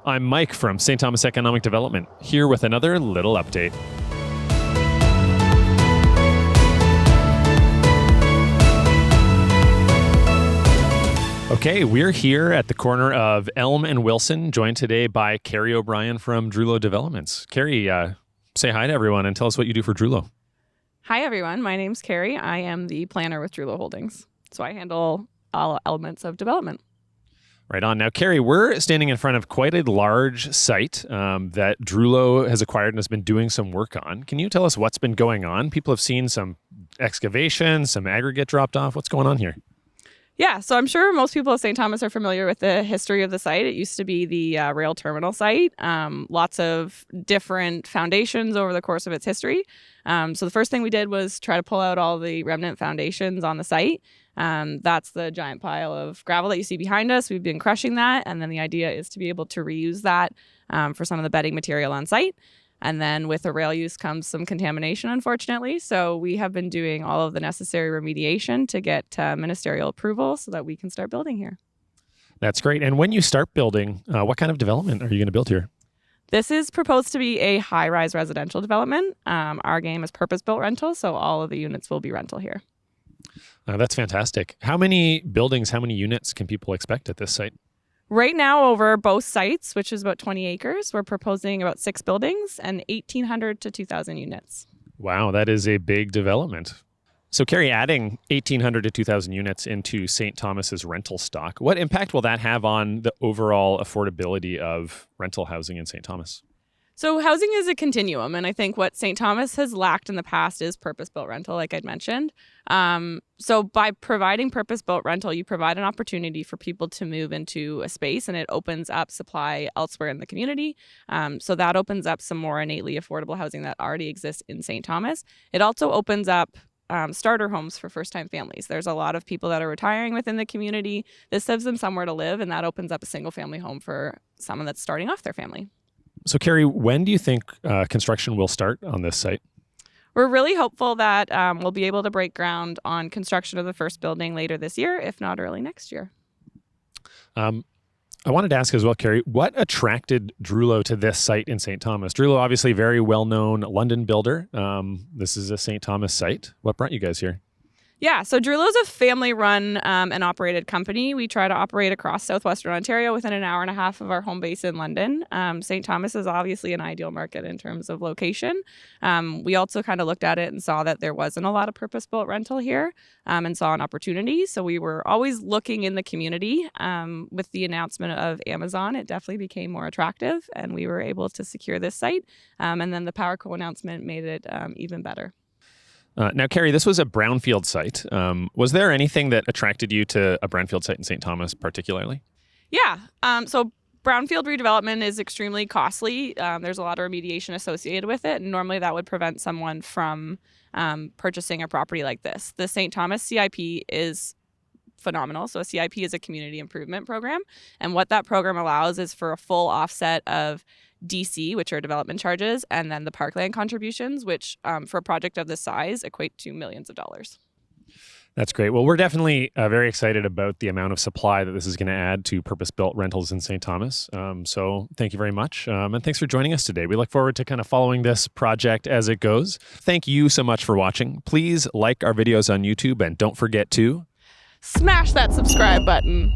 I'm Mike from St. Thomas Economic Development, here with another little update. Okay, we're here at the corner of Elm and Wilson, joined today by Carrie O'Brien from Drewlo Developments. Carrie, say hi to everyone and tell us what you do for Drewlo. Hi, everyone. My name's Carrie. I am the planner with Drewlo Holdings. So I handle all elements of development. Right on. Now, Carrie, we're standing in front of quite a large site that Drewlo has acquired and has been doing some work on. Can you tell us what's been going on? People have seen some excavation, some aggregate dropped off. What's going on here? Yeah, so I'm sure most people of St. Thomas are familiar with the history of the site. It used to be the rail terminal site. Lots of different foundations over the course of its history. So the first thing we did was try to pull out all the remnant foundations on the site. That's the giant pile of gravel that you see behind us. We've been crushing that, and then the idea is to be able to reuse that for some of the bedding material on site. And then with the rail use comes some contamination, unfortunately. So we have been doing all of the necessary remediation to get ministerial approval so that we can start building here. That's great. And when you start building, what kind of development are you going to build here? This is proposed to be a high-rise residential development. Our game is purpose-built rental, so all of the units will be rental here. That's fantastic. How many buildings, how many units can people expect at this site? Right now, over both sites, which is about 20 acres, we're proposing about 6 buildings and 1,800 to 2,000 units. Wow, that is a big development. So, Carrie, adding 1,800 to 2,000 units into St. Thomas's rental stock, what impact will that have on the overall affordability of rental housing in St. Thomas? So housing is a continuum, and I think what St. Thomas has lacked in the past is purpose-built rental, like I'd mentioned. So by providing purpose-built rental, you provide an opportunity for people to move into a space, and it opens up supply elsewhere in the community. So that opens up some more innately affordable housing that already exists in St. Thomas. It also opens up starter homes for first-time families. There's a lot of people that are retiring within the community. This gives them somewhere to live, and that opens up a single-family home for someone that's starting off their family. So, Carrie, when do you think construction will start on this site? We're really hopeful that we'll be able to break ground on construction of the first building later this year, if not early next year. I wanted to ask as well, Carrie, what attracted Drewlo to this site in St. Thomas? Drewlo, obviously a very well-known London builder. This is a St. Thomas site. What brought you guys here? Yeah, so Drewlo's a family-run and operated company. We try to operate across southwestern Ontario within an hour and a half of our home base in London. St. Thomas is obviously an ideal market in terms of location. We also kind of looked at it and saw that there wasn't a lot of purpose-built rental here and saw an opportunity. So we were always looking in the community. With the announcement of Amazon, it definitely became more attractive, and we were able to secure this site. And then the PowerCo announcement made it even better. Now, Carrie, this was a brownfield site. Was there anything that attracted you to a brownfield site in St. Thomas particularly? Yeah. So brownfield redevelopment is extremely costly. There's a lot of remediation associated with it. And normally that would prevent someone from purchasing a property like this. The St. Thomas CIP is phenomenal. So a CIP is a community improvement program. And what that program allows is for a full offset of DC, which are development charges, and then the parkland contributions, which for a project of this size equate to millions of dollars. That's great. Well, we're definitely very excited about the amount of supply that this is going to add to purpose-built rentals in St. Thomas. So thank you very much. And thanks for joining us today. We look forward to kind of following this project as it goes. Thank you so much for watching. Please like our videos on YouTube and don't forget to smash that subscribe button.